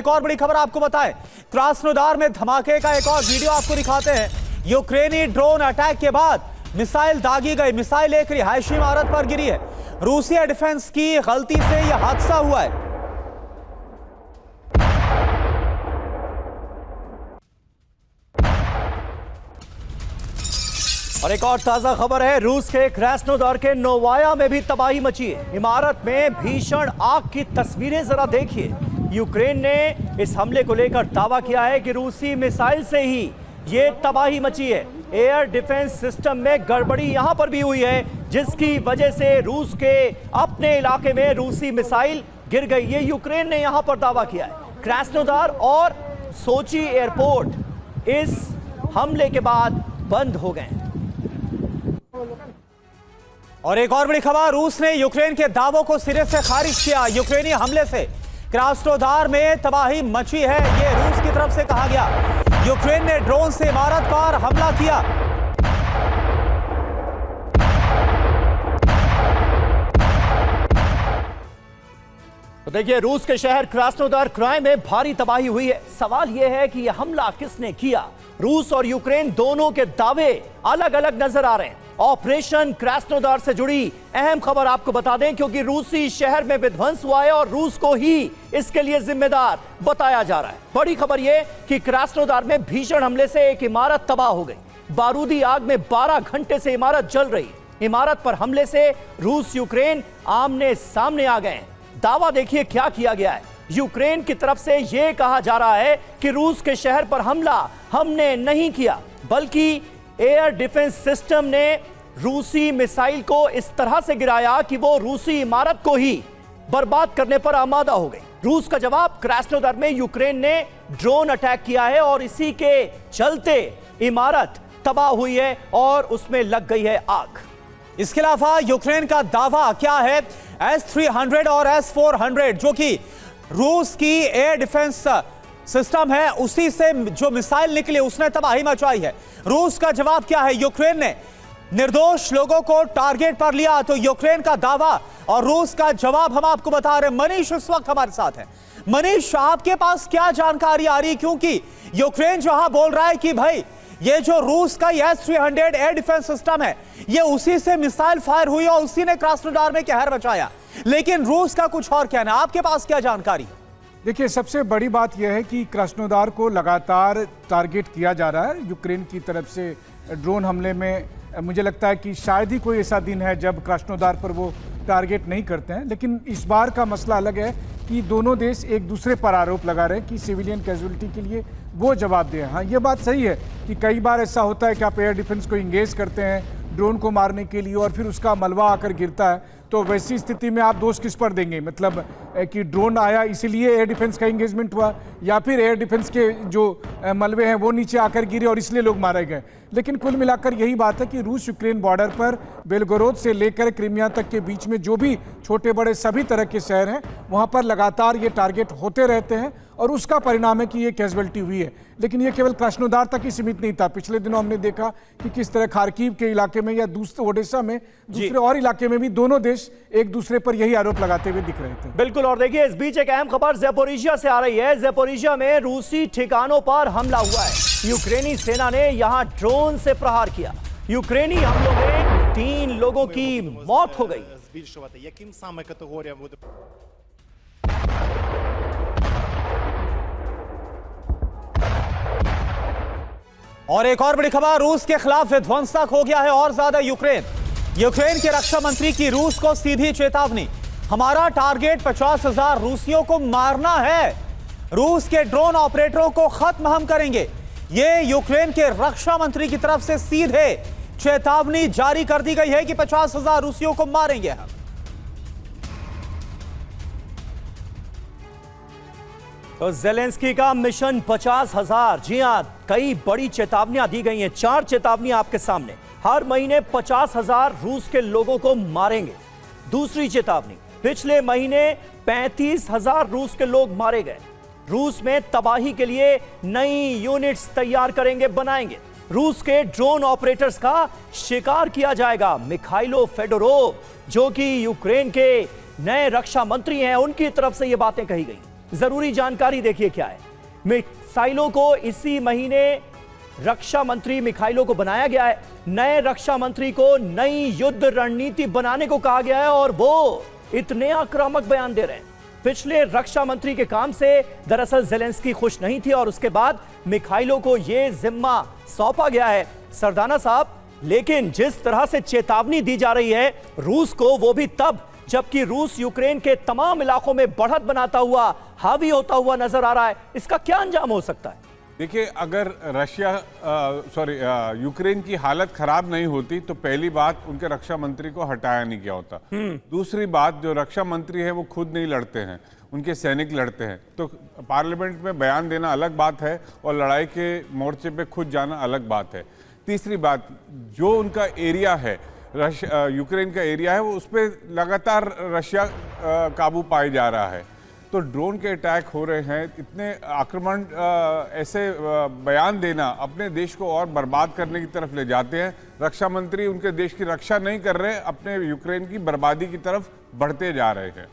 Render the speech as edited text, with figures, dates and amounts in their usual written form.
एक और बड़ी खबर आपको बताएं, क्रास्नोदार में धमाके का एक और वीडियो आपको दिखाते हैं। यूक्रेनी ड्रोन अटैक के बाद मिसाइल दागी गई। मिसाइल एक रिहायशी इमारत पर गिरी है। रूसी डिफेंस की गलती से यह हादसा हुआ है। और एक और ताजा खबर है, रूस के क्रास्नोदार के नोवाया में भी तबाही मची है। इमारत में भीषण आग की तस्वीरें जरा देखिए। यूक्रेन ने इस हमले को लेकर दावा किया है कि रूसी मिसाइल से ही ये तबाही मची है। एयर डिफेंस सिस्टम में गड़बड़ी यहां पर भी हुई है, जिसकी वजह से रूस के अपने इलाके में रूसी मिसाइल गिर गई। ये यूक्रेन ने यहां पर दावा किया है। क्रास्नोदार और सोची एयरपोर्ट इस हमले के बाद बंद हो गए। और एक और बड़ी खबर, रूस ने यूक्रेन के दावों को सिरे से खारिज किया। यूक्रेनी हमले से क्रास्नोदार में तबाही मची है, ये रूस की तरफ से कहा गया। यूक्रेन ने ड्रोन से इमारत पर हमला किया। तो देखिए, रूस के शहर क्रास्नोदार क्राई में भारी तबाही हुई है। सवाल यह है कि यह हमला किसने किया। रूस और यूक्रेन दोनों के दावे अलग अलग नजर आ रहे हैं। ऑपरेशन क्रास्नोदार से जुड़ी अहम खबर आपको बता दें, क्योंकि रूसी शहर में विध्वंस हुआ है और रूस को ही इसके लिए जिम्मेदार बताया जा रहा है। बड़ी खबर यह कि क्रास्नोदार में भीषण हमले से एक इमारत तबाह हो गई। बारूदी आग में 12 घंटे से इमारत जल रही। इमारत पर हमले से रूस यूक्रेन आमने सामने आ गए। दावा देखिए क्या किया गया है। यूक्रेन की तरफ से यह कहा जा रहा है कि रूस के शहर पर हमला हमने नहीं किया, बल्कि एयर डिफेंस सिस्टम ने रूसी मिसाइल को इस तरह से गिराया कि वो रूसी इमारत को ही बर्बाद करने पर आमादा हो गई। रूस का जवाब, क्रास्नोदार में यूक्रेन ने ड्रोन अटैक किया है और इसी के चलते इमारत तबाह हुई है और उसमें लग गई है आग। इसके अलावा यूक्रेन का दावा क्या है, S-300 और S-400 जो कि रूस की एयर डिफेंस सिस्टम है, उसी से जो मिसाइल निकली उसने तबाही मचाई है। रूस का जवाब क्या है, यूक्रेन ने निर्दोष लोगों को टारगेट पर लिया। तो यूक्रेन का दावा और रूस का जवाब हम आपको बता रहे हैं। मनीष इस वक्त हमारे साथ है। मनीष, आपके पास क्या जानकारी आ रही है, क्योंकि यूक्रेन जहां बोल रहा है कि भाई ये जो रूस का S-300 एयर डिफेंस सिस्टम है, ये उसी से मिसाइल फायर हुई और उसी ने क्रास्नोदार में कहर मचाया, लेकिन रूस का कुछ और कहना है। आपके पास क्या जानकारी? देखिए, सबसे बड़ी बात यह है कि क्रास्नोदार को लगातार टारगेट किया जा रहा है यूक्रेन की तरफ से ड्रोन हमले में। मुझे लगता है कि शायद ही कोई ऐसा दिन है जब क्रास्नोदार पर वो टारगेट नहीं करते हैं, लेकिन इस बार का मसला अलग है कि दोनों देश एक दूसरे पर आरोप लगा रहे हैं कि सिविलियन कैजुअलिटी के लिए वो जवाब दें। हाँ, ये बात सही है कि कई बार ऐसा होता है कि आप एयर डिफेंस को इंगेज करते हैं ड्रोन को मारने के लिए और फिर उसका मलबा आकर गिरता है, तो वैसी स्थिति में आप दोष किस पर देंगे? मतलब कि ड्रोन आया इसीलिए एयर डिफेंस का इंगेजमेंट हुआ, या फिर एयर डिफेंस के जो मलबे हैं वो नीचे आकर गिरे और इसलिए लोग मारे गए। लेकिन कुल मिलाकर यही बात है कि रूस यूक्रेन बॉर्डर पर बेलगोरोद से लेकर क्रीमिया तक के बीच में जो भी छोटे बड़े सभी तरह के शहर हैं, वहाँ पर लगातार ये टारगेट होते रहते हैं और उसका परिणाम है कि ये कैजुअलिटी हुई है। लेकिन ये केवल क्रास्नोदार तक ही सीमित नहीं था। पिछले दिनों हमने देखा कि किस तरह खार्किव के इलाके में या दूसरे ओडेसा में दूसरे और इलाके में भी दोनों देश एक दूसरे पर यही आरोप लगाते हुए दिख रहे थे। बिल्कुल। और देखिए, इस बीच एक अहम खबर ज़ेपोरिजिया से आ रही है। ज़ेपोरिजिया में रूसी ठिकानों पर हमला हुआ है। यूक्रेनी सेना ने यहां ड्रोन से प्रहार किया। यूक्रेनी हमलों में 3 लोगों की मौत हो गई। और एक और बड़ी खबर, रूस के खिलाफ विध्वंसक हो गया है और ज्यादा यूक्रेन के रक्षा मंत्री की रूस को सीधी चेतावनी, हमारा टारगेट 50,000 रूसियों को मारना है। रूस के ड्रोन ऑपरेटरों को खत्म हम करेंगे। ये यूक्रेन के रक्षा मंत्री की तरफ से सीधे चेतावनी जारी कर दी गई है कि 50,000 रूसियों को मारेंगे हम। तो जेलेंस्की का मिशन 50,000, जी हां, कई बड़ी चेतावनियां दी गई हैं। 4 चेतावनियां आपके सामने। हर महीने 50,000 रूस के लोगों को मारेंगे। दूसरी चेतावनी, पिछले महीने 35,000 रूस के लोग मारे गए। रूस में तबाही के लिए नई यूनिट्स तैयार करेंगे, बनाएंगे। रूस के ड्रोन ऑपरेटर्स का शिकार किया जाएगा। मिखाइलो फेडोरोव, जो कि यूक्रेन के नए रक्षा मंत्री हैं, उनकी तरफ से ये बातें कही गई। जरूरी जानकारी देखिए क्या है। मिसाइलों को इसी महीने रक्षा मंत्री मिखाइलो को बनाया गया है। नए रक्षा मंत्री को नई युद्ध रणनीति बनाने को कहा गया है और वो इतने आक्रामक बयान दे रहे हैं। पिछले रक्षा मंत्री के काम से दरअसल ज़ेलेंस्की खुश नहीं थी और उसके बाद मिखाइलो को यह जिम्मा सौंपा गया है। सरदाना साहब, लेकिन जिस तरह से चेतावनी दी जा रही है रूस को, वो भी तब जबकि रूस यूक्रेन के तमाम इलाकों में बढ़त बनाता हुआ, हावी होता हुआ नजर आ रहा है, इसका क्या अंजाम हो सकता है? देखिए, अगर यूक्रेन की हालत खराब नहीं होती तो पहली बात उनके रक्षा मंत्री को हटाया नहीं गया होता। दूसरी बात, जो रक्षा मंत्री है वो खुद नहीं लड़ते हैं, उनके सैनिक लड़ते हैं। तो पार्लियामेंट में बयान देना अलग बात है और लड़ाई के मोर्चे पे खुद जाना अलग बात है। तीसरी बात, जो उनका एरिया है, यूक्रेन का एरिया है, वो उस पर लगातार रशिया काबू पाए जा रहा है। तो ड्रोन के अटैक हो रहे हैं, इतने आक्रमण, ऐसे बयान देना अपने देश को और बर्बाद करने की तरफ ले जाते हैं। रक्षा मंत्री उनके देश की रक्षा नहीं कर रहे, अपने यूक्रेन की बर्बादी की तरफ बढ़ते जा रहे हैं।